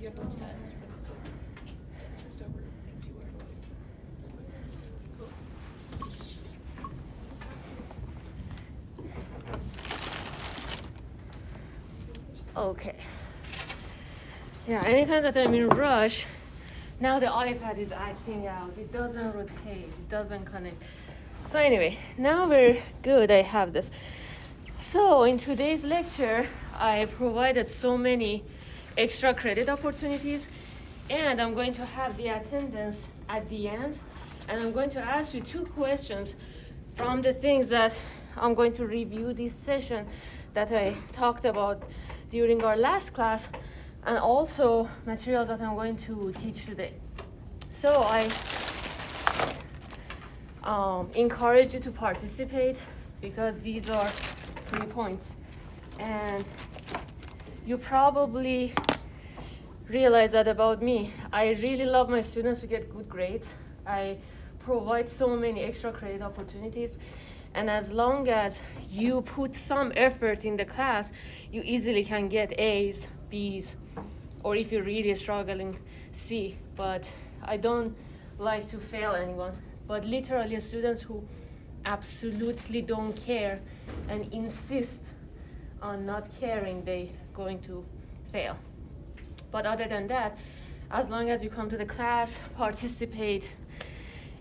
you have no test, but it's just over things you learned. Cool. Okay. Yeah, anytime that I'm in a rush, now the iPad is acting out. It doesn't rotate, it doesn't connect. So anyway, now we're good. I have this. So in today's lecture, I provided so many extra credit opportunities, and I'm going to have the attendance at the end, and I'm going to ask you 2 questions from the things that I'm going to review this session that I talked about during our last class, and also materials that I'm going to teach today. So I encourage you to participate because these are 3 points. And you probably realize that about me. I really love my students to get good grades. I provide so many extra credit opportunities. And as long as you put some effort in the class, you easily can get A's, B's, or if you're really struggling, C. But I don't like to fail anyone. But literally students who absolutely don't care and insist on not caring, they're going to fail. But other than that, as long as you come to the class, participate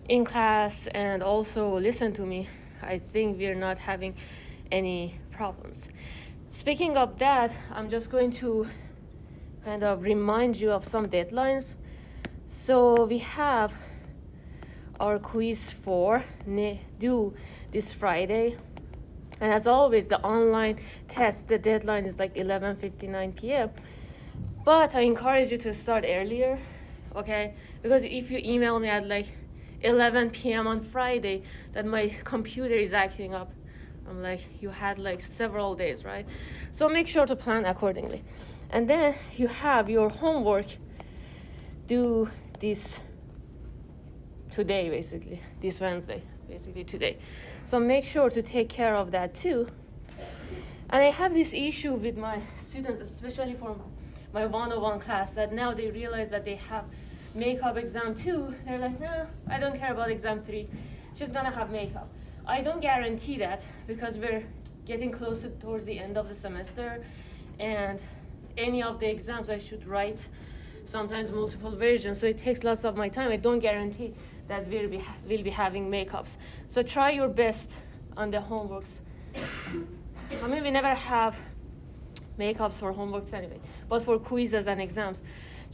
in class, and also listen to me, I think we're not having any problems. Speaking of that, I'm just going to kind of remind you of some deadlines. So we have our quiz 4 due this Friday. And as always, the online test, the deadline is like 11:59 p.m. But I encourage you to start earlier, okay? Because if you email me at like 11 p.m. on Friday that my computer is acting up, I'm like, you had like several days, right? So make sure to plan accordingly. And then you have your homework due this today, basically, this Wednesday, basically today. So make sure to take care of that too. And I have this issue with my students, especially for my 101 class, that now they realize that they have makeup exam 2. They're like, no, I don't care about exam 3. She's gonna have makeup. I don't guarantee that because we're getting closer towards the end of the semester, and any of the exams I should write sometimes multiple versions, so it takes lots of my time. I don't guarantee that we'll be having makeups. So try your best on the homeworks. I mean, we never have makeups for homeworks anyway, but for quizzes and exams,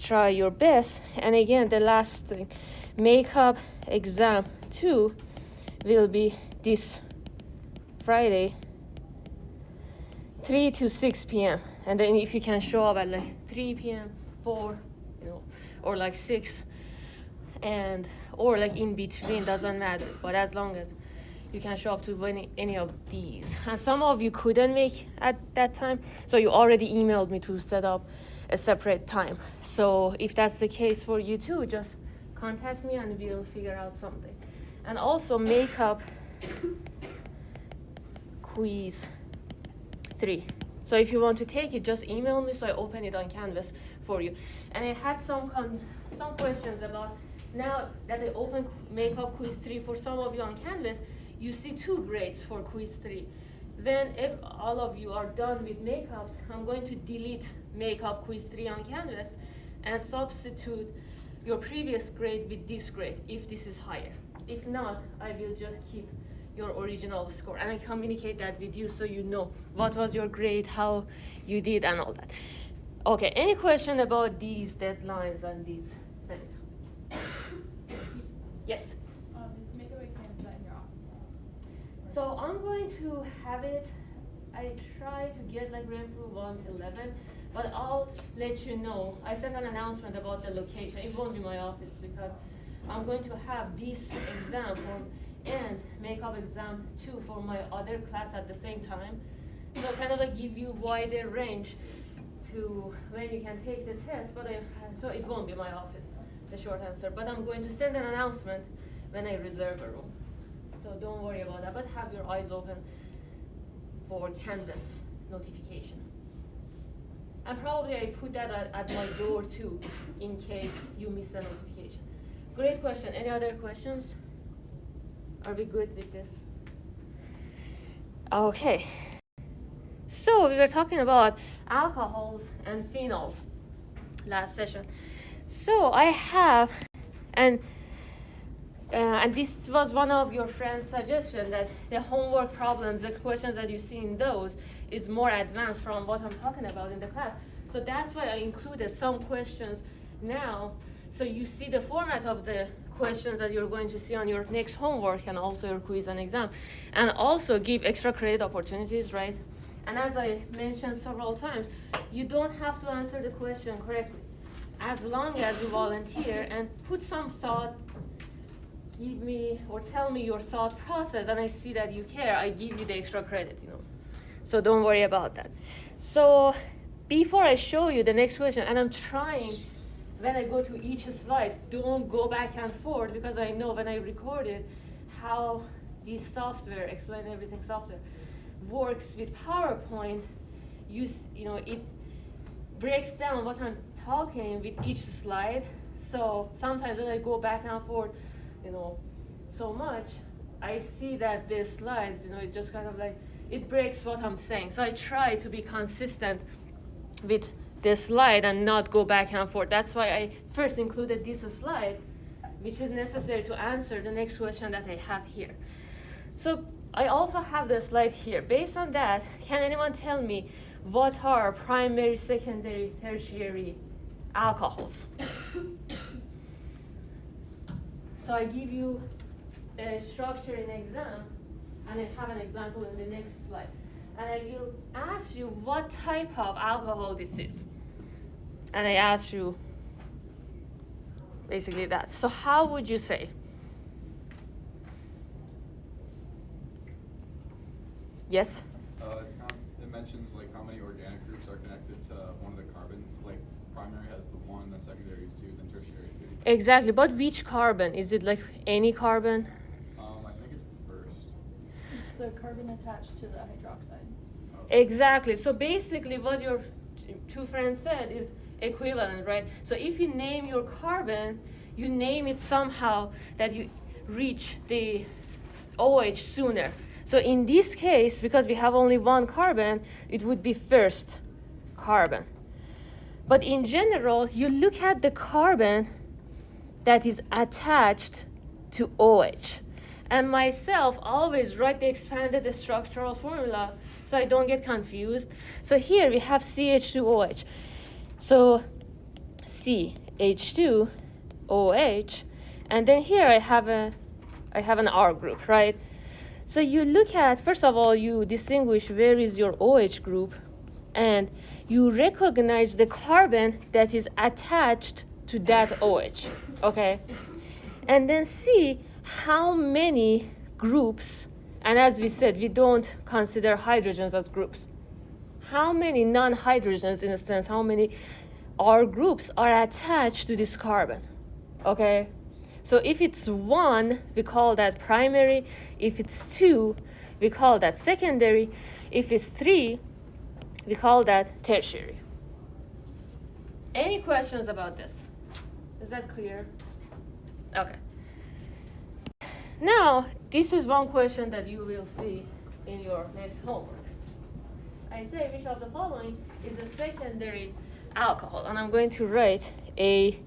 try your best. And again, the last thing, makeup exam 2 will be this Friday, 3 to 6 p.m. And then if you can show up at like 3 p.m., 4, or like 6, and or like in between, doesn't matter. But as long as you can show up to any of these. And some of you couldn't make at that time, so you already emailed me to set up a separate time. So if that's the case for you too, just contact me and we'll figure out something. And also makeup quiz 3. So if you want to take it, just email me so I open it on Canvas for you. And I had some questions about, now that I open makeup quiz 3 for some of you on Canvas, you see 2 grades for quiz 3. Then if all of you are done with makeups, I'm going to delete makeup quiz 3 on Canvas and substitute your previous grade with this grade if this is higher. If not, I will just keep your original score, and I communicate that with you so you know what was your grade, how you did, and all that. Okay, any question about these deadlines and these things? Yes? Is makeup exam, is that in your office now? So I'm going to have it, I try to get like ran through 111, but I'll let you know. I sent an announcement about the location. It won't be my office because I'm going to have this exam and makeup exam 2 for my other class at the same time. So kind of like give you wider range to when you can take the test, but so it won't be my office, the short answer. But I'm going to send an announcement when I reserve a room. So don't worry about that, but have your eyes open for Canvas notification. And probably I put that at my door too, in case you missed the notification. Great question. Any other questions? Are we good with this? Okay. So we were talking about alcohols and phenols last session. So I have, and this was one of your friends' suggestion, that the homework problems, the questions that you see in those, is more advanced from what I'm talking about in the class. So that's why I included some questions now, so you see the format of the questions that you're going to see on your next homework and also your quiz and exam, and also give extra credit opportunities, right? And as I mentioned several times, you don't have to answer the question correctly, as long as you volunteer and put some thought. Give me or tell me your thought process, and I see that you care, I give you the extra credit, So don't worry about that. So before I show you the next question, and I'm trying, when I go to each slide, don't go back and forth, because I know when I record it, how this software, Explain Everything software, works with PowerPoint. It breaks down what I'm talking with each slide. So sometimes when I go back and forth, so much, I see that the slides, it's just kind of like, it breaks what I'm saying. So I try to be consistent with the slide and not go back and forth. That's why I first included this slide, which is necessary to answer the next question that I have here. So I also have the slide here. Based on that, can anyone tell me what are primary, secondary, tertiary alcohols? So I give you a structure in exam, and I have an example in the next slide. And I will ask you what type of alcohol this is. And I ask you basically that. So how would you say? Yes? It mentions like how many organic groups are connected to one of the carbons. Like primary has the 1, then secondary is 2, then tertiary is 3. Exactly, but which carbon? Is it like any carbon? I think it's the first. It's the carbon attached to the hydroxide. Exactly. So basically what your two friends said is equivalent, right? So if you name your carbon, you name it somehow that you reach the OH sooner. So in this case, because we have only one carbon, it would be first carbon. But in general, you look at the carbon that is attached to OH. And myself always write the expanded structural formula so I don't get confused. So here we have CH2OH. So CH2OH, and then here I have an R group, right? So you look at, first of all, you distinguish where is your OH group, and you recognize the carbon that is attached to that OH, okay? And then see how many groups, and as we said, we don't consider hydrogens as groups. How many non-hydrogens, in a sense, how many R groups are attached to this carbon, okay? So if it's 1, we call that primary. If it's 2, we call that secondary. If it's 3, we call that tertiary. Any questions about this? Is that clear? Okay. Now, this is one question that you will see in your next homework. I say which of the following is a secondary alcohol, and I'm going to write A,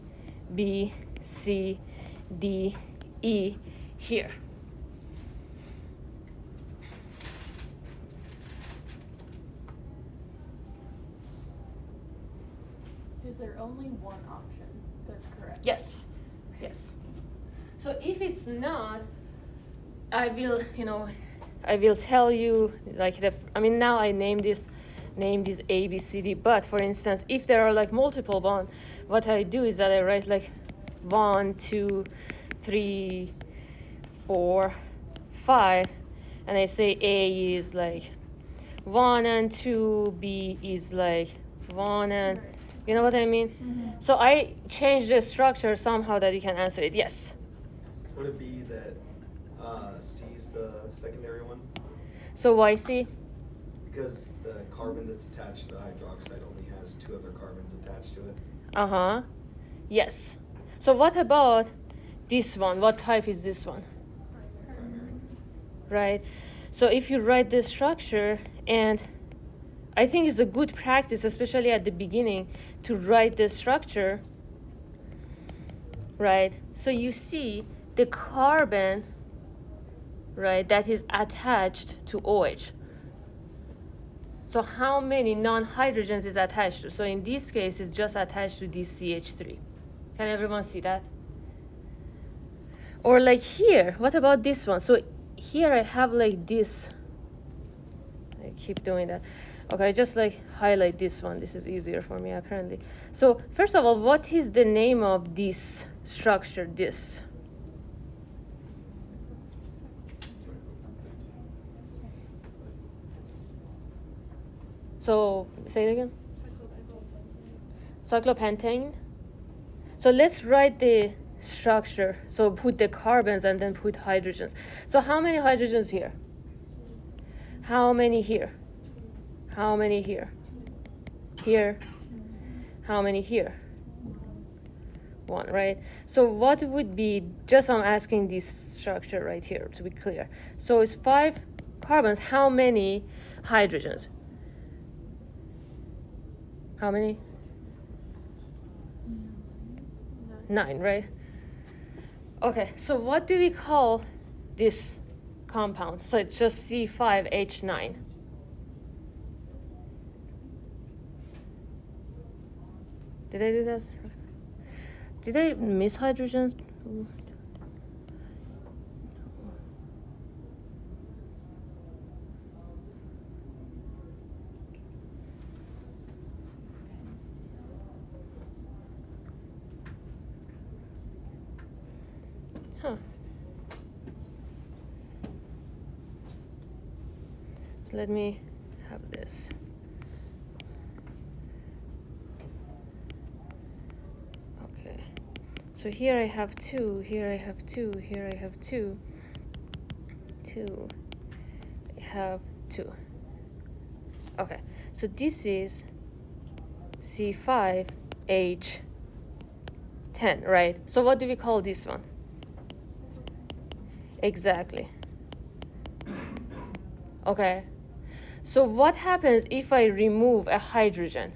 B, C, D, E here. Is there only one option that's correct? Yes, yes. So if it's not, I will tell you, like, now I name this A, B, C, D, but for instance, if there are like multiple bonds, what I do is that I write like 1, 2, 3, 4, 5, and I say A is like 1 and 2, B is like 1 and, you know what I mean? Mm-hmm. So I change the structure somehow that you can answer it. Yes? Would it be that C is the secondary one? So why C? because the carbon that's attached to the hydroxide only has 2 other carbons attached to it. Uh-huh. Yes. So what about this one? What type is this one? Primary. Right? So if you write the structure, and I think it's a good practice, especially at the beginning, to write the structure, right? So you see the carbon, right, that is attached to OH. So how many non-hydrogens is attached to? So in this case, it's just attached to this CH3. Can everyone see that? Or like here, what about this one? So here I have like this. I keep doing that. Okay, just like highlight this one. This is easier for me apparently. So first of all, what is the name of this structure, this? So say it again. Cyclopentane. So let's write the structure. So put the carbons and then put hydrogens. So how many hydrogens here? How many here? How many here? Here. How many here? 1, right? So what would be, just I'm asking this structure right here to be clear. So it's 5 carbons. How many hydrogens? How many? 9, right? Okay, so what do we call this compound? So it's just C5H9. Did I do that? Did I miss hydrogens? Huh. So let me have this. Okay. So here I have 2, here I have 2, here I have 2, 2, I have 2. Okay, so this is C5H10, right? So what do we call this one? Exactly. Okay. So what happens if I remove a hydrogen?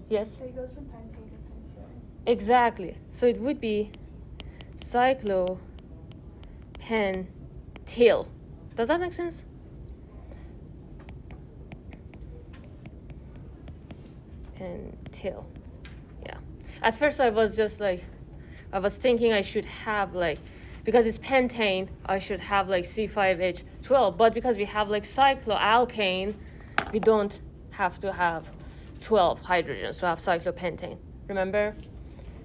Yes? So it goes from pentane to pentyl. Exactly. So it would be cyclopentyl. Does that make sense? Pentyl. Yeah. At first I was just like, I was thinking I should have like, because it's pentane, I should have like C5H12, but because we have like cycloalkane, we don't have to have 12 hydrogens to have cyclopentane, remember?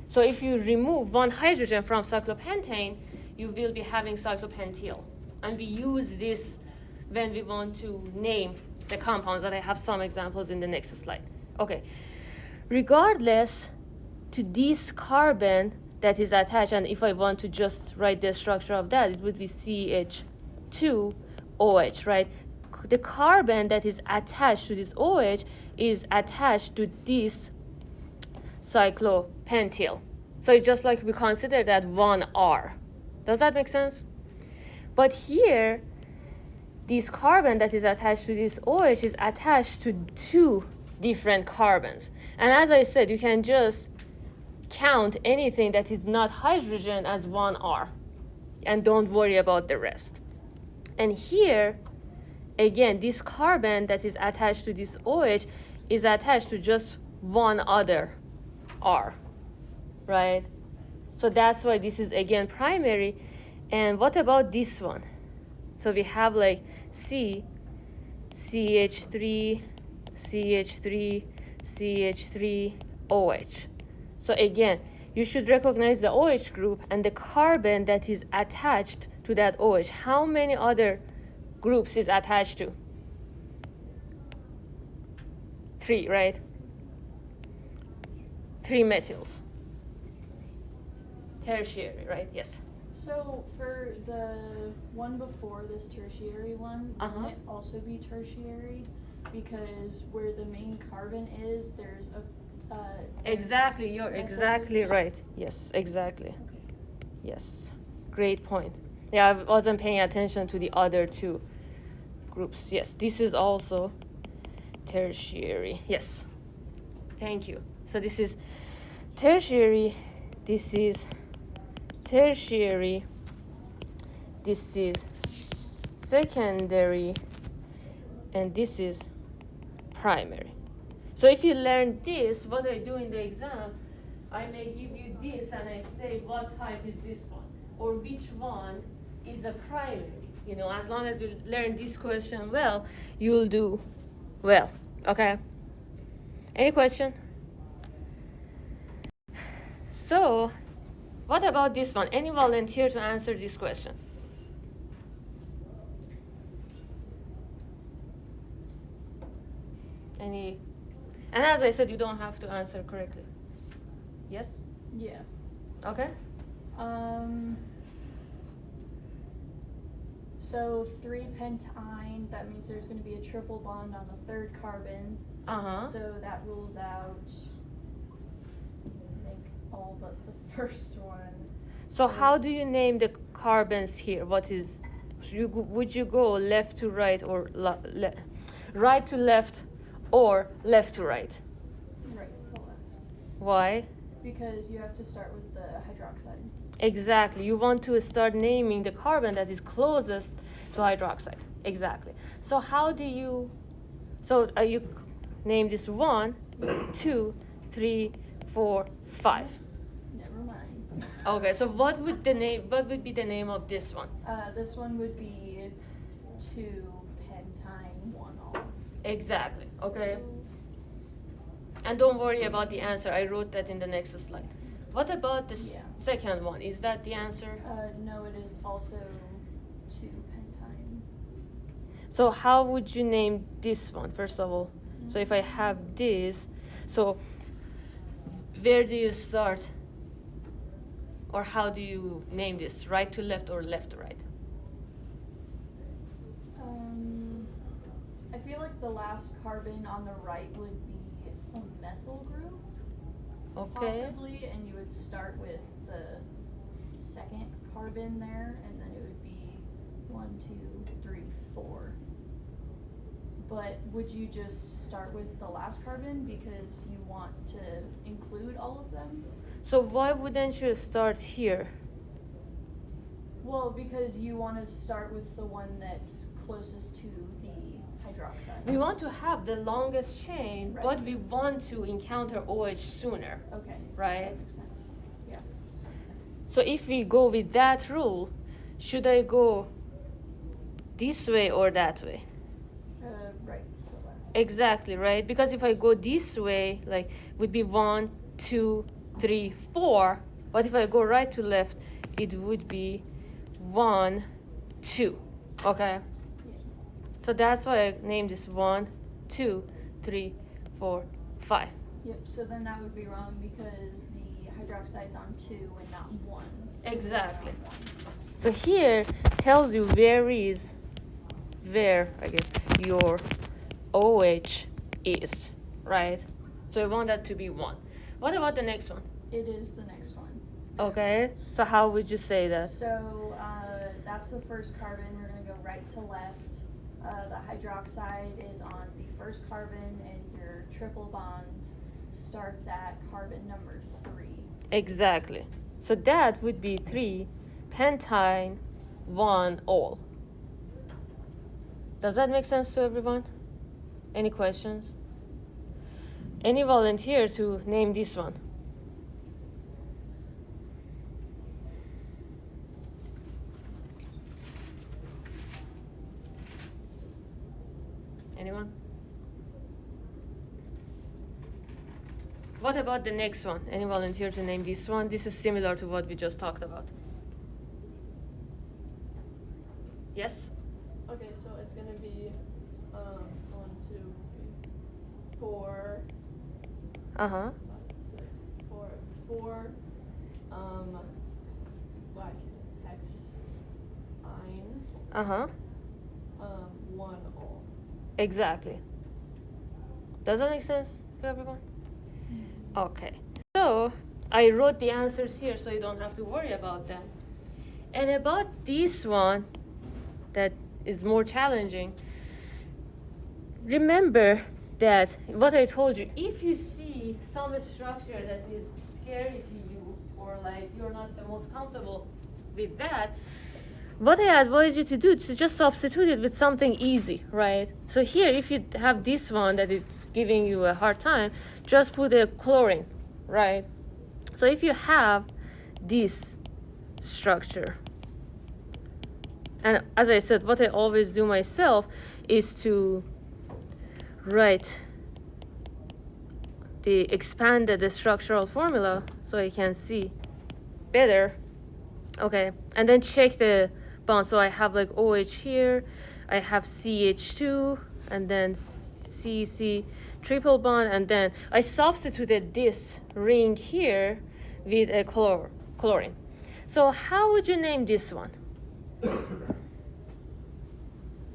So if you remove 1 hydrogen from cyclopentane, you will be having cyclopentyl. And we use this when we want to name the compounds, that I have some examples in the next slide. Okay, regardless to this carbon that is attached, and if I want to just write the structure of that, it would be CH2OH, right? The carbon that is attached to this OH is attached to this cyclopentyl. So it's just like we consider that 1R. Does that make sense? But here, this carbon that is attached to this OH is attached to 2 different carbons. And as I said, you can just count anything that is not hydrogen as 1R and don't worry about the rest. And here, again, this carbon that is attached to this OH is attached to just 1 other R, right? So that's why this is again primary. And what about this one? So we have like C, CH3, CH3, CH3, OH. So again, you should recognize the OH group and the carbon that is attached to that OH. How many other groups is attached to? 3, right? 3 methyls. Tertiary, right? Yes. So So for the one before this tertiary one, Uh-huh. wouldn't it also be tertiary? Because where the main carbon is, there's a Exactly, you're methyl exactly groups. right. Yes, exactly. Okay. Yes, great point. Yeah, I wasn't paying attention to the other two groups. Yes, this is also tertiary. Yes, thank you. So this is tertiary, this is tertiary, this is secondary, and this is primary. So if you learn this, what I do in the exam, I may give you this and I say what type is this one or which one is a primary. You know, as long as you learn this question well, you'll do well. Okay? Any question? So, what about this one? Any volunteer to answer this question? Any? And as I said, you don't have to answer correctly. Yes? Yeah. Okay? So 3-pentyne, that means there's going to be a triple bond on the third carbon. Uh-huh. So that rules out, I think, all but the first one. So how do you name the carbons here? What is, would you go left to right or right to left or left to right? Right to left. Why? Because you have to start with the hydroxide. Exactly. You want to start naming the carbon that is closest to hydroxide. Exactly. So how do you, so you name this 1, 2, 3, 4, 5. Never mind. Okay, so what would be the name of this one? This one would be 2-pentyne 1 off. Exactly. Okay. And don't worry about the answer. I wrote that in the next slide. What about the Yeah. second one? Is that the answer? No, it is also 2-pentyne. So how would you name this one, first of all? So if I have this, so where do you start? Or how do you name this? Right to left or left to right? I feel like the last carbon on the right would be a methyl group, Okay. possibly, and you would start with the second carbon there, and then it would be 1, 2, 3, 4. But would you just start with the last carbon because you want to include all of them? So why wouldn't you start here? Well, because you want to start with the one that's closest to the hydroxide. We want to have the longest chain, but Right. we want to encounter OH sooner. Okay. Right. That makes sense. Yeah. So if we go with that rule, should I go this way or that way? Right. So left. Exactly, right? Because if I go this way, like, would be 1, 2, 3, 4. But if I go right to left, it would be 1, 2. Okay? Yeah. So that's why I named this 1, 2, 3, 4, 5. Yep. So then that would be wrong because the hydroxide's on 2 and not 1. Exactly. On 1. So here tells you where I guess your OH is, right? So I want that to be 1. What about the next one? It is the next one. Okay, so how would you say that? So that's the first carbon. We're going to go right to left. The hydroxide is on the first carbon, and your triple bond starts at carbon number 3. Exactly. So that would be 3-pentyne 1 ol. Does that make sense to everyone? Any questions? Any volunteer to name this one? Anyone? What about the next one? Any volunteer to name this one? This is similar to what we just talked about. Yes? Okay, so it's gonna be 1, 2, 3, 4, Uh-huh. 5, 6, 4, 4, black Uh-huh. 1 ol. Exactly. Does that make sense to everyone? Okay. So I wrote the answers here so you don't have to worry about them. And about this one that is more challenging, remember that what I told you, if you see some structure that is scary to you or like you're not the most comfortable with that, what I advise you to do is to just substitute it with something easy, right? So here, if you have this one that is giving you a hard time, just put a chlorine, right? So if you have this structure, and as I said, what I always do myself is to write the expanded structural formula so I can see better. Okay, and then check the bond. So I have like OH here, I have CH2, and then CC triple bond, and then I substituted this ring here with a chlorine. So how would you name this one?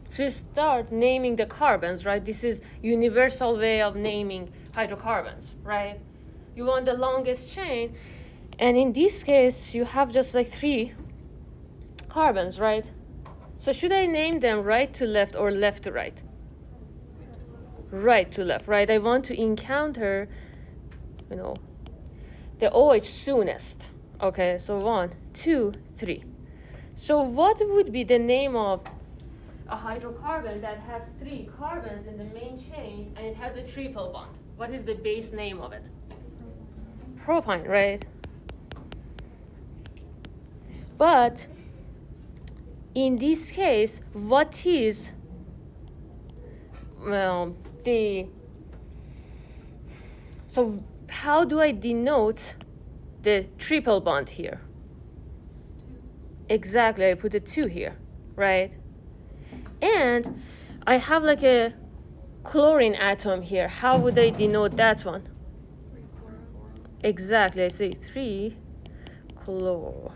So you start naming the carbons, right? This is universal way of naming hydrocarbons, right? You want the longest chain, and in this case, you have just like 3 carbons, right? So should I name them right to left or left to right? Right to left, right? I want to encounter, the OH soonest. Okay, so 1, 2, 3. So what would be the name of a hydrocarbon that has 3 carbons in the main chain and it has a triple bond? What is the base name of it? Propane, right? But in this case, what is, so how do I denote the triple bond here? Exactly, I put a 2 here, right? And I have like a chlorine atom here. How would I denote that one? Exactly, I say 3 chloro.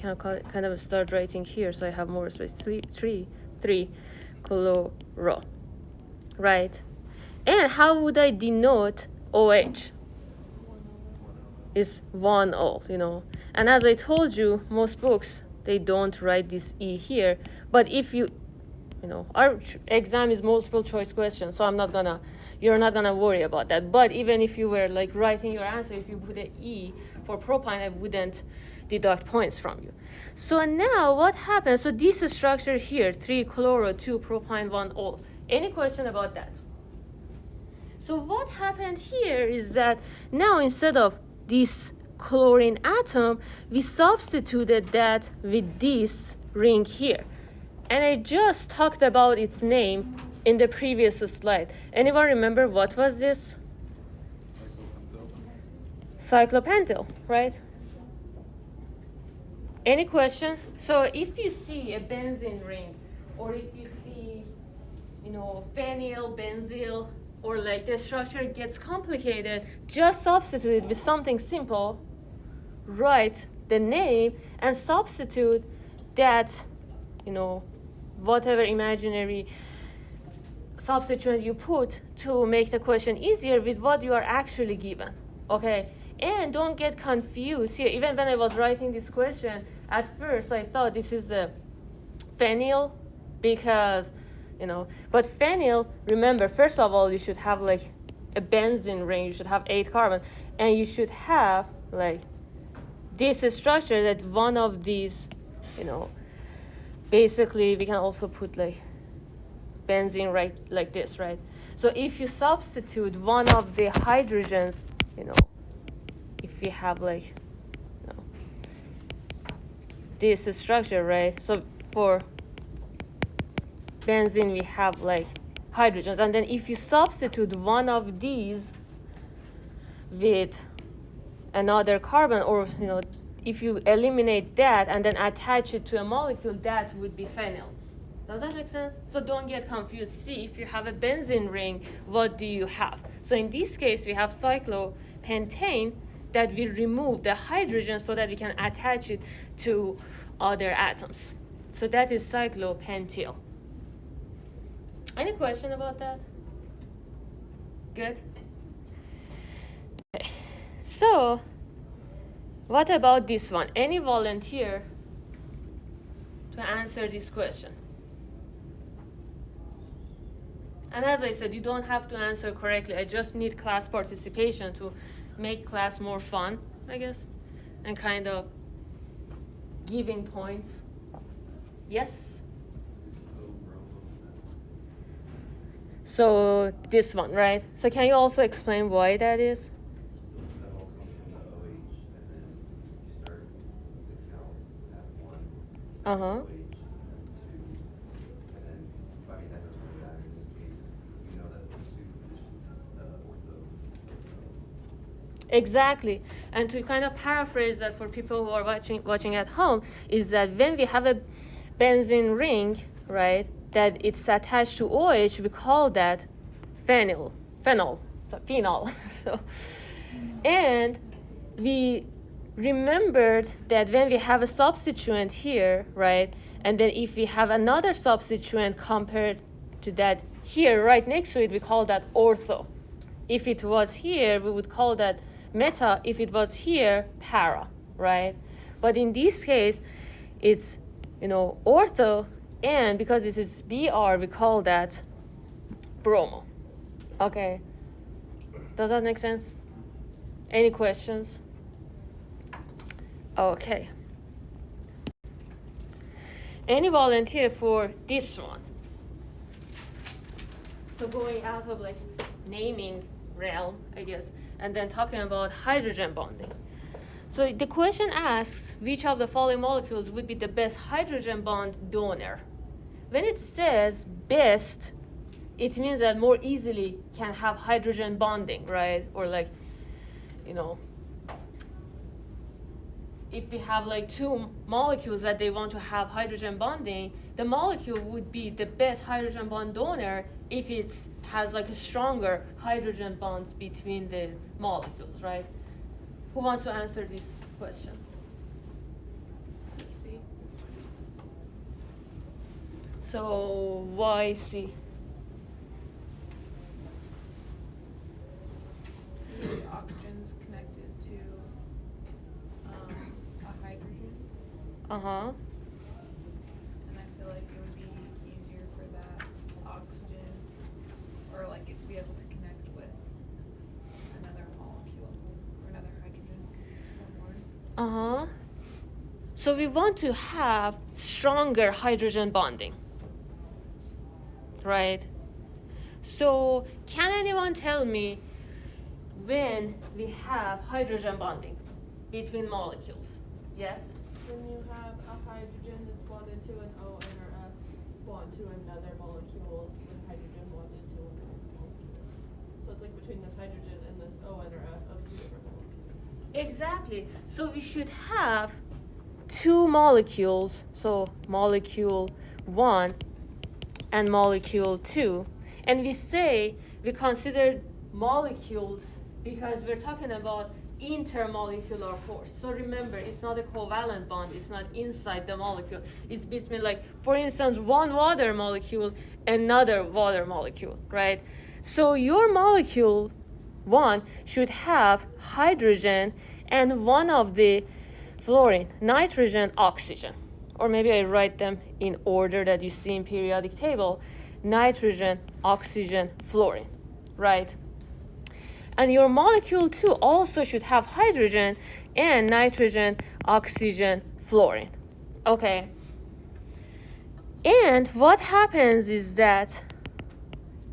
Kind of start writing here so I have more space. 3 chloro, right? And how would I denote OH? Is 1 ol, And as I told you, most books, they don't write this E here. But if our exam is multiple choice question, so you're not gonna worry about that. But even if you were like writing your answer, if you put an E for propane, I wouldn't deduct points from you. So now what happens? So this structure here, 3 chloro, 2 propane, 1 ol. Any question about that? So what happened here is that now instead of this chlorine atom, we substituted that with this ring here. And I just talked about its name in the previous slide. Anyone remember what was this? Cyclopentyl, right? Any question? So if you see a benzene ring, or if you see, phenyl, benzyl, or like the structure gets complicated, just substitute it with something simple, write the name, and substitute that, whatever imaginary substituent you put to make the question easier with what you are actually given, okay? And don't get confused here. Even when I was writing this question, at first I thought this is a phenyl because, but phenyl, remember, first of all, you should have like a benzene ring, you should have 8 carbons, and you should have like this structure that one of these, basically we can also put like benzene right like this, right? So if you substitute one of the hydrogens, if we have like this structure, right? So for benzene we have like hydrogens, and then if you substitute one of these with another carbon, or if you eliminate that and then attach it to a molecule, that would be phenyl. Does that make sense? So don't get confused. See, if you have a benzene ring, what do you have? So in this case, we have cyclopentane that we remove the hydrogen so that we can attach it to other atoms. So that is cyclopentyl. Any question about that? Good? Okay. So, what about this one? Any volunteer to answer this question? And as I said, you don't have to answer correctly. I just need class participation to make class more fun, I guess, and kind of giving points. Yes? So this one, right? So can you also explain why that is? That all comes from the OH, and then you start the count at 1, Uh-huh. OH, and then 2, and then, I mean, that doesn't really matter in this case. We know that the superposition, ortho. Exactly. And to kind of paraphrase that for people who are watching at home, is that when we have a benzene ring, right, that it's attached to OH, we call that phenol. So, and we remembered that when we have a substituent here, right, and then if we have another substituent compared to that here, right next to it, we call that ortho. If it was here, we would call that meta. If it was here, para, right? But in this case, it's, ortho, and because this is Br, we call that bromo. Okay. Does that make sense? Any questions? Okay. Any volunteer for this one? So going out of like naming realm, I guess, and then talking about hydrogen bonding. So the question asks which of the following molecules would be the best hydrogen bond donor. When it says best, it means that more easily can have hydrogen bonding, right? Or like, if we have like two molecules that they want to have hydrogen bonding, the molecule would be the best hydrogen bond donor if it has like a stronger hydrogen bonds between the molecules, right? Who wants to answer this question? C. So why C? The oxygen's connected to a hydrogen, Uh-huh. and I feel like it would be easier for that oxygen, or like it to be able to connect with another molecule or another hydrogen or more. Uh-huh. So we want to have stronger hydrogen bonding, right? So can anyone tell me when we have hydrogen bonding between molecules? Yes? When you have a hydrogen that's bonded to an O and or F bond to another molecule with hydrogen bonded to one of those molecules. So it's like between this hydrogen and this O and or F of two different molecules. Exactly. So we should have two molecules, so molecule 1 and molecule 2. And we consider molecules because we're talking about intermolecular force. So remember, it's not a covalent bond, it's not inside the molecule. It's between, like, for instance, one water molecule, another water molecule, right? So your molecule 1 should have hydrogen and one of the fluorine, nitrogen, oxygen. Or maybe I write them in order that you see in periodic table. Nitrogen, oxygen, fluorine, right? And your molecule 2 also should have hydrogen and nitrogen, oxygen, fluorine. Okay. And what happens is that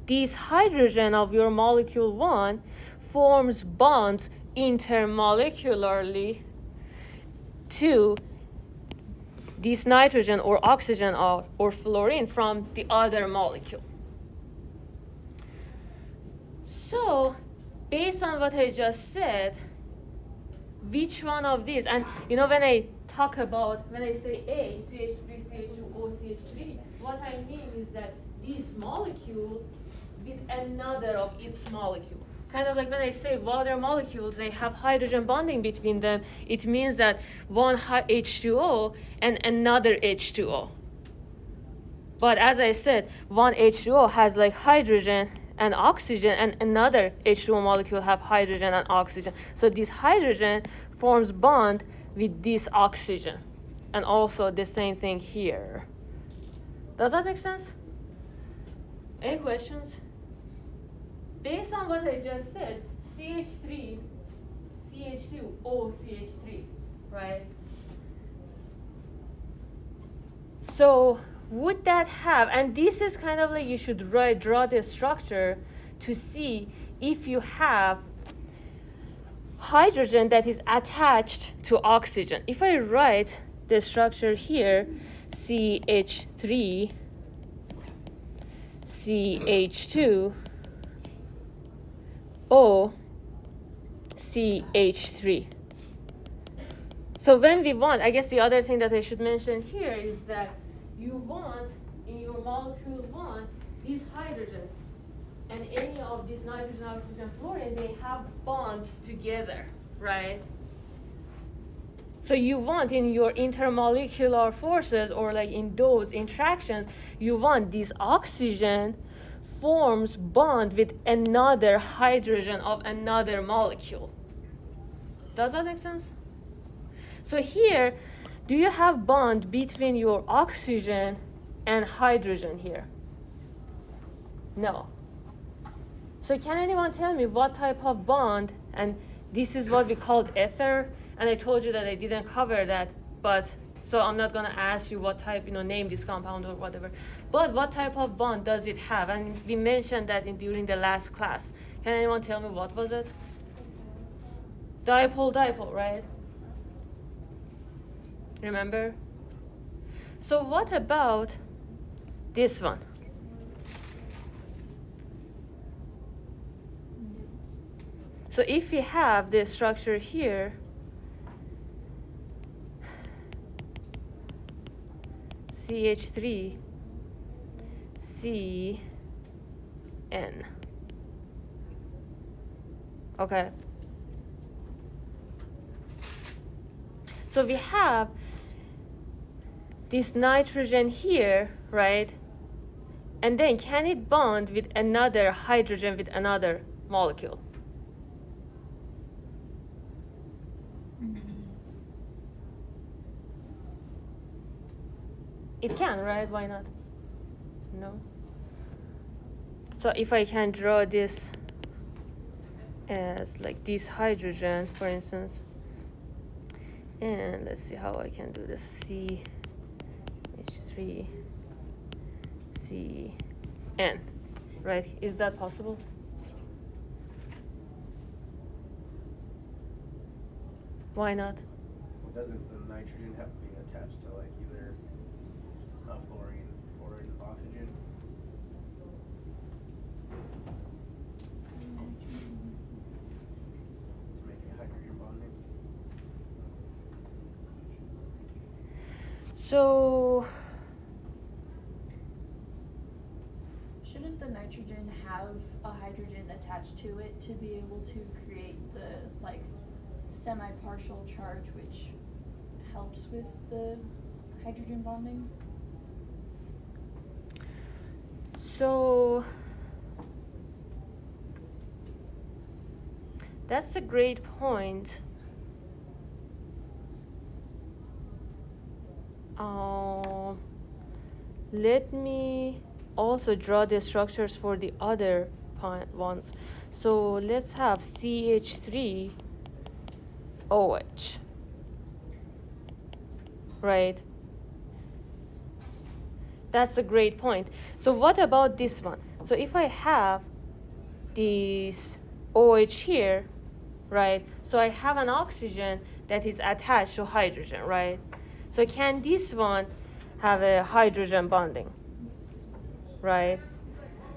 this hydrogen of your molecule 1 forms bonds intermolecularly to this nitrogen or oxygen or fluorine from the other molecule. So, based on what I just said, which one of these, and when I say A, CH3, CH2O, CH3, what I mean is that this molecule with another of its molecule. Kind of like when I say water molecules, they have hydrogen bonding between them. It means that one H2O and another H2O, But as I said, one H2O has like hydrogen and oxygen, and another H2O molecule have hydrogen and oxygen. So this hydrogen forms bond with this oxygen. And also the same thing here. Does that make sense? Any questions? Based on what I just said, CH3, CH2, O, CH3, right? So would that have, and this is kind of like you should draw the structure to see if you have hydrogen that is attached to oxygen. If I write the structure here, CH3, CH2, O, CH3. So when we want, I guess the other thing that I should mention here is that you want, in your molecule 1, this hydrogen and any of these nitrogen, oxygen, fluorine, they have bonds together, right? So you want in your intermolecular forces, or like in those interactions, you want this oxygen forms bond with another hydrogen of another molecule. Does that make sense? So here, do you have bond between your oxygen and hydrogen here? No. So can anyone tell me what type of bond, and this is what we called ether, and I told you that I didn't cover that, but so I'm not gonna ask you what type, name this compound or whatever. But what type of bond does it have? And we mentioned that during the last class. Can anyone tell me what was it? Dipole, right? Remember? So what about this one? So if we have this structure here, CH3, CN. Okay. So we have this nitrogen here, right? And then can it bond with another hydrogen with another molecule? It can, right? Why not? No. So if I can draw this as like this hydrogen, for instance, and let's see how I can do this. CH3, CN, right? Is that possible? Why not? Well, doesn't the nitrogen have to be attached to like either a fluorine or an oxygen? To make a hydrogen bonding? So Shouldn't the nitrogen have a hydrogen attached to it to be able to create the like semi-partial charge, which helps with the hydrogen bonding? So that's a great point. Let me also draw the structures for the other ones. So let's have CH3 OH, right? That's a great point. So what about this one? So if I have this OH here, right? So I have an oxygen that is attached to hydrogen, right? So can this one have a hydrogen bonding, right?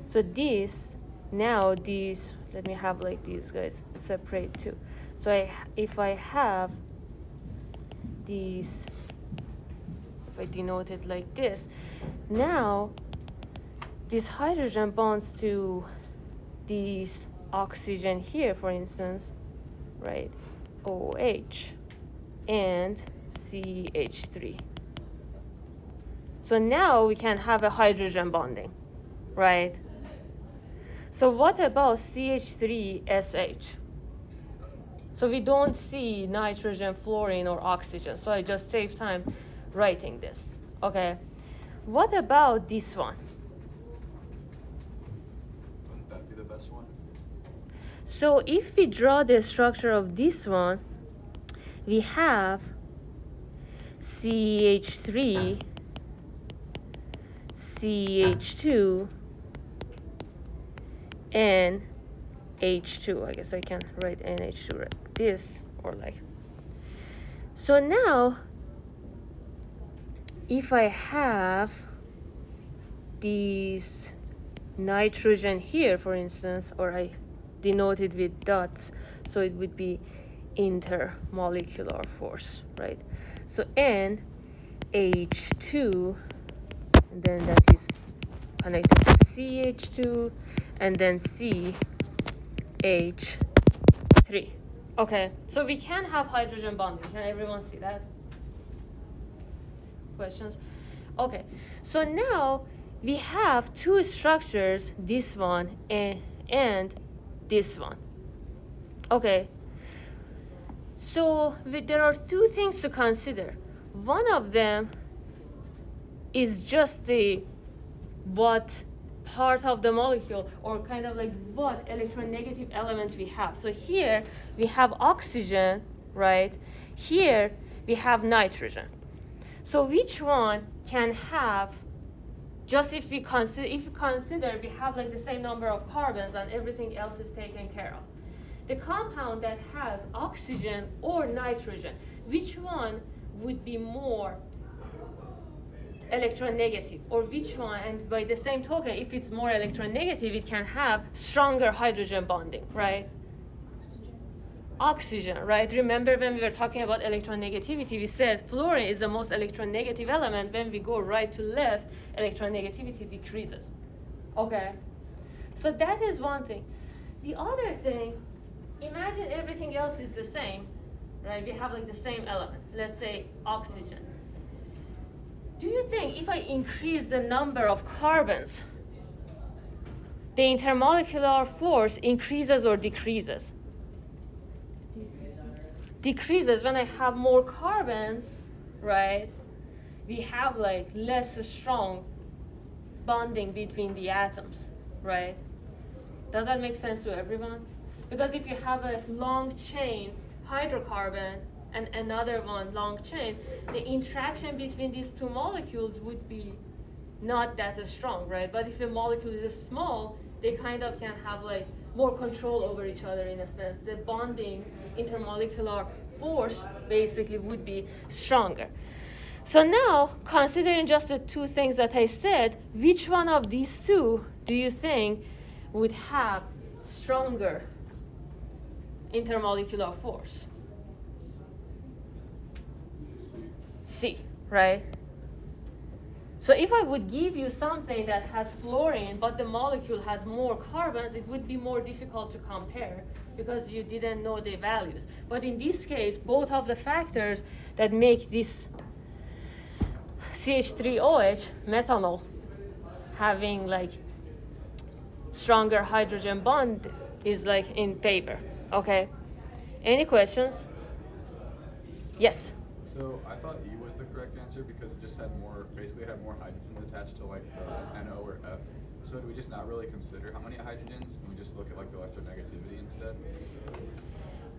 So this, now these, let me have like these guys separate too. So if I have these, if I denote it like this, now this hydrogen bonds to these oxygen here, for instance, right? OH and CH3. So now we can have a hydrogen bonding, right? So what about CH3SH? So we don't see nitrogen, fluorine, or oxygen. So I just save time writing this, okay? What about this one? Wouldn't that be the best one? So if we draw the structure of this one, we have CH3, CH2, and H2. I guess I can write NH2 like this, or like. So now, if I have these nitrogen here, for instance, or I denote it with dots, so it would be intermolecular force, right? So N, H2, and then that is connected to CH2, and then C, H3. Okay, so we can have hydrogen bonding. Can everyone see that? Questions? Okay, so now we have two structures, this one and this one. Okay, so there are two things to consider. One of them is just the what part of the molecule, or kind of like what electronegative element we have. So here we have oxygen, right? Here we have nitrogen. So which one can have, just if we consider we have like the same number of carbons and everything else is taken care of. The compound that has oxygen or nitrogen, which one would be more electronegative, or which one, and by the same token, if it's more electronegative, it can have stronger hydrogen bonding, right? Oxygen, right? Remember when we were talking about electronegativity, we said fluorine is the most electronegative element. When we go right to left, electronegativity decreases. Okay, so that is one thing. The other thing, imagine everything else is the same, right? We have like the same element, let's say oxygen. Do you think if I increase the number of carbons, the intermolecular force increases or decreases? Decreases. When I have more carbons, right, we have like less strong bonding between the atoms, right? Does that make sense to everyone? Because if you have a long chain hydrocarbon and another one long chain, the interaction between these two molecules would be not that strong, right? But if a molecule is small, they kind of can have like more control over each other in a sense. The bonding intermolecular force basically would be stronger. So now, considering just the two things that I said, which one of these two do you think would have stronger intermolecular force? C, right? So if I would give you something that has fluorine, but the molecule has more carbons, it would be more difficult to compare because you didn't know the values. But in this case, both of the factors that make this CH3OH, methanol, having like stronger hydrogen bond is like in favor, okay? Any questions? Yes? So I thought E was the correct answer because it just had more, basically it had more hydrogens attached to like the NO or F. So do we just not really consider how many hydrogens and we just look at like the electronegativity instead?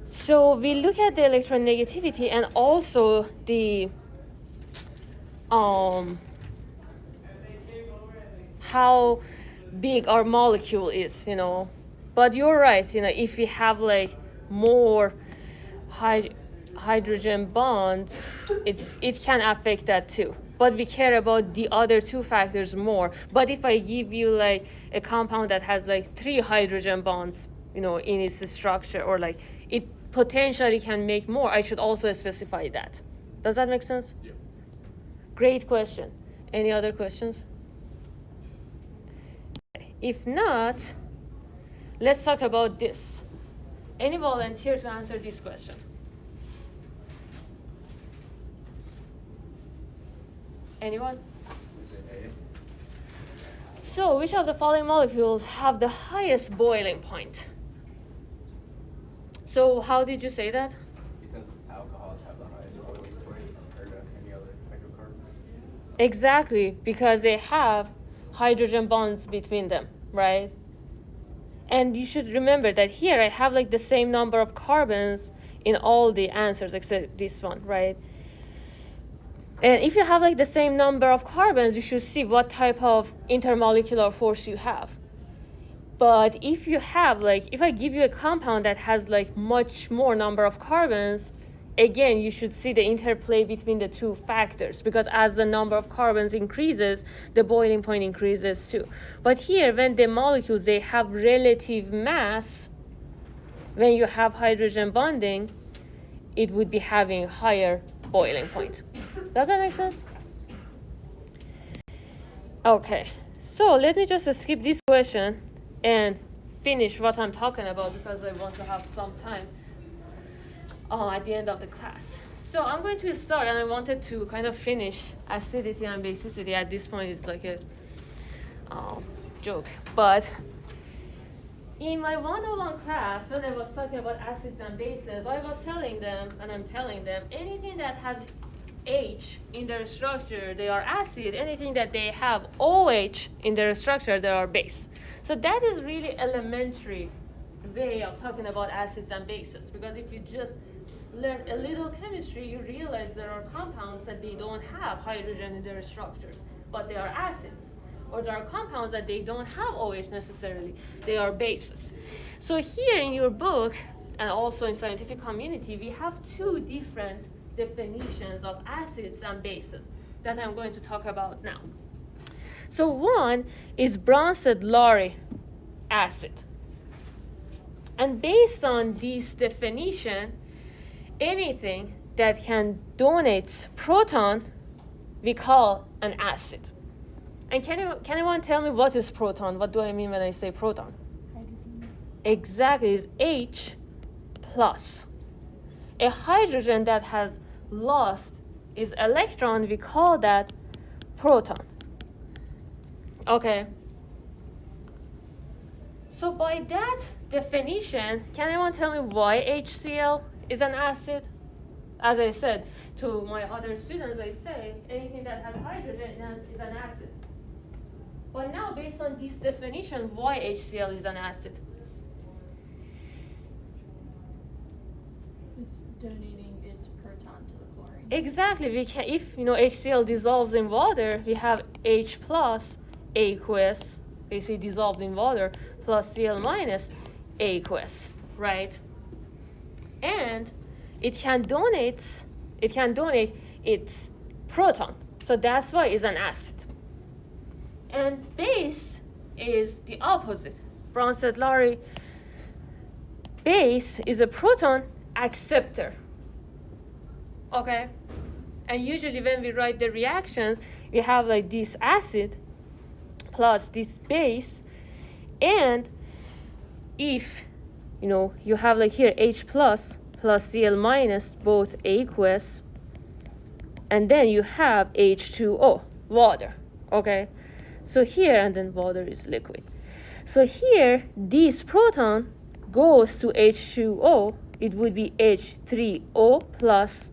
So we look at the electronegativity and also the how big our molecule is, you know. But you're right, you know, if we have like more hydrogen bonds, it can affect that too. But we care about the other two factors more. But if I give you like a compound that has like 3 hydrogen bonds, you know, in its structure, or like it potentially can make more, I should also specify that. Does that make sense? Yeah. Great question. Any other questions? If not, let's talk about this. Any volunteer to answer this question? Anyone? So which of the following molecules have the highest boiling point? So how did you say that? Because alcohols have the highest boiling point compared to any other hydrocarbons. Exactly, because they have hydrogen bonds between them, right? And you should remember that here I have like the same number of carbons in all the answers except this one, right? And if you have like the same number of carbons, you should see what type of intermolecular force you have. But if you have like, if I give you a compound that has like much more number of carbons, again, you should see the interplay between the two factors, because as the number of carbons increases, the boiling point increases too. But here, when the molecules, they have relative mass, when you have hydrogen bonding, it would be having higher boiling point. Does that make sense? Okay, so let me just skip this question and finish what I'm talking about, because I want to have some time at the end of the class. So I'm going to start, and I wanted to kind of finish acidity and basicity. At this point, it's like a joke. But in my 101 class, when I was talking about acids and bases, I was telling them, and I'm telling them, anything that has H in their structure, they are acid. Anything that they have OH in their structure, they are base. So that is really elementary way of talking about acids and bases, because if you just learn a little chemistry, you realize there are compounds that they don't have hydrogen in their structures, but they are acids. Or there are compounds that they don't have OH necessarily, they are bases. So here in your book, and also in scientific community, we have two different definitions of acids and bases that I'm going to talk about now. So one is Bronsted-Lowry acid. And based on this definition, anything that can donate proton, we call an acid. And can anyone tell me what is proton? What do I mean when I say proton? Hydrogen. Exactly, it's H plus. A hydrogen that has lost its electron, we call that proton. Okay. So by that definition, can anyone tell me why HCl is an acid? As I said to my other students, I say anything that has hydrogen is an acid. But now, based on this definition, why HCl is an acid? It's donating its proton to the chlorine. Exactly. We can, if HCl dissolves in water, we have H plus aqueous, basically dissolved in water, plus Cl minus aqueous, right? And it can donate its proton. So that's why it's an acid. And base is the opposite. Bronsted-Lowry base is a proton acceptor. Okay? And usually when we write the reactions, we have like this acid plus this base. And if you have like here H plus Cl minus, both aqueous, and then you have H2O, water. Okay? So here, and then water is liquid. So here, this proton goes to H2O. It would be H3O plus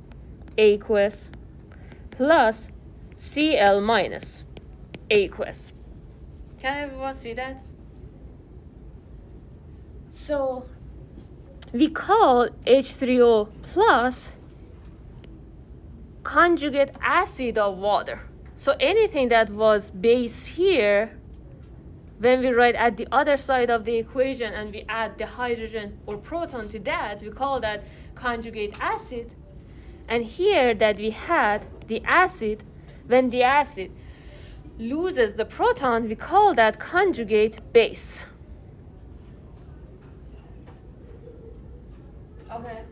aqueous plus Cl minus aqueous. Can everyone see that? So we call H3O plus conjugate acid of water. So anything that was base here, when we write at the other side of the equation and we add the hydrogen or proton to that, we call that conjugate acid. And here that we had the acid, when the acid loses the proton, we call that conjugate base. Okay.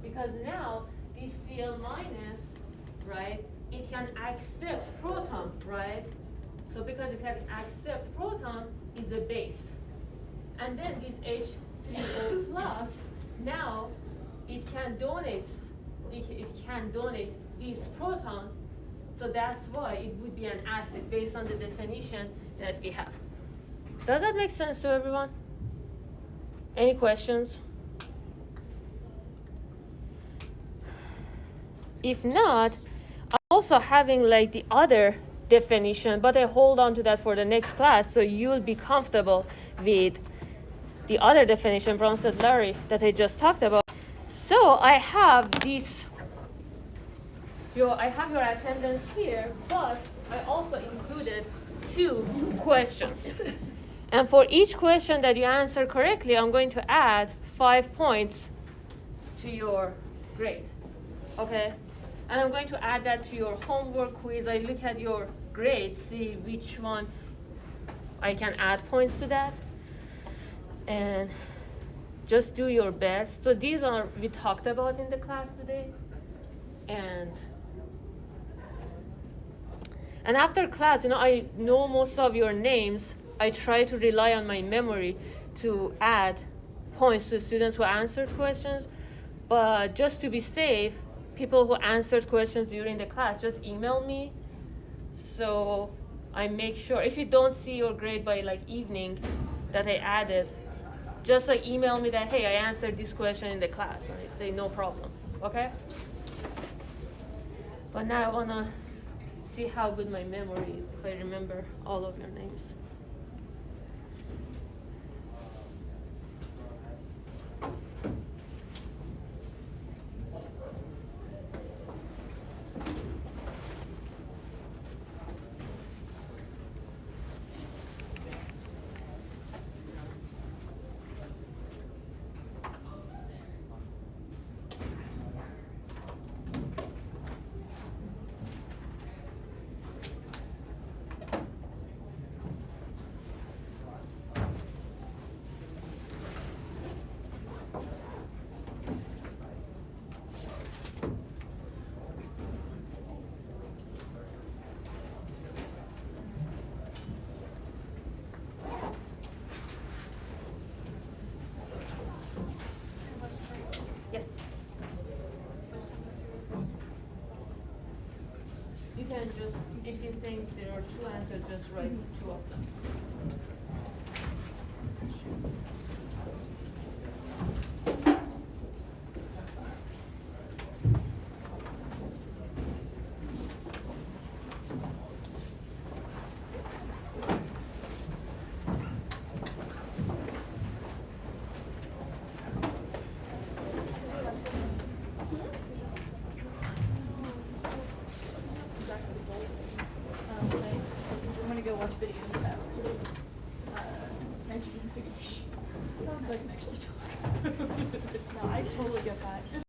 Because now this Cl minus, right, it can accept proton, right? So because it can accept proton, is a base. And then this H3O plus, now it can donate this proton So that's why it would be an acid based on the definition that we have. Does that make sense to everyone? Any questions? If not, I'm also having like the other definition, but I hold on to that for the next class, so you'll be comfortable with the other definition, Bronsted Larry, that I just talked about. So I have this. I have your attendance here, but I also included 2 questions. And for each question that you answer correctly, I'm going to add 5 points to your grade. Okay? And I'm going to add that to your homework quiz. I look at your grades, see which one I can add points to that. And just do your best. So these are we talked about in the class today. And after class, I know most of your names. I try to rely on my memory to add points to students who answered questions. But just to be safe, people who answered questions during the class, just email me. So I make sure, if you don't see your grade by like evening that I added, just like email me that, hey, I answered this question in the class. And I say, no problem, okay? But now I wanna see how good my memory is if I remember all of your names. Yes. You can just, if you think there are 2 answers, just write 2 of them. Thanks. I'm gonna go watch videos about nitrogen fixation. Sounds like an extra talk. No, I totally get that.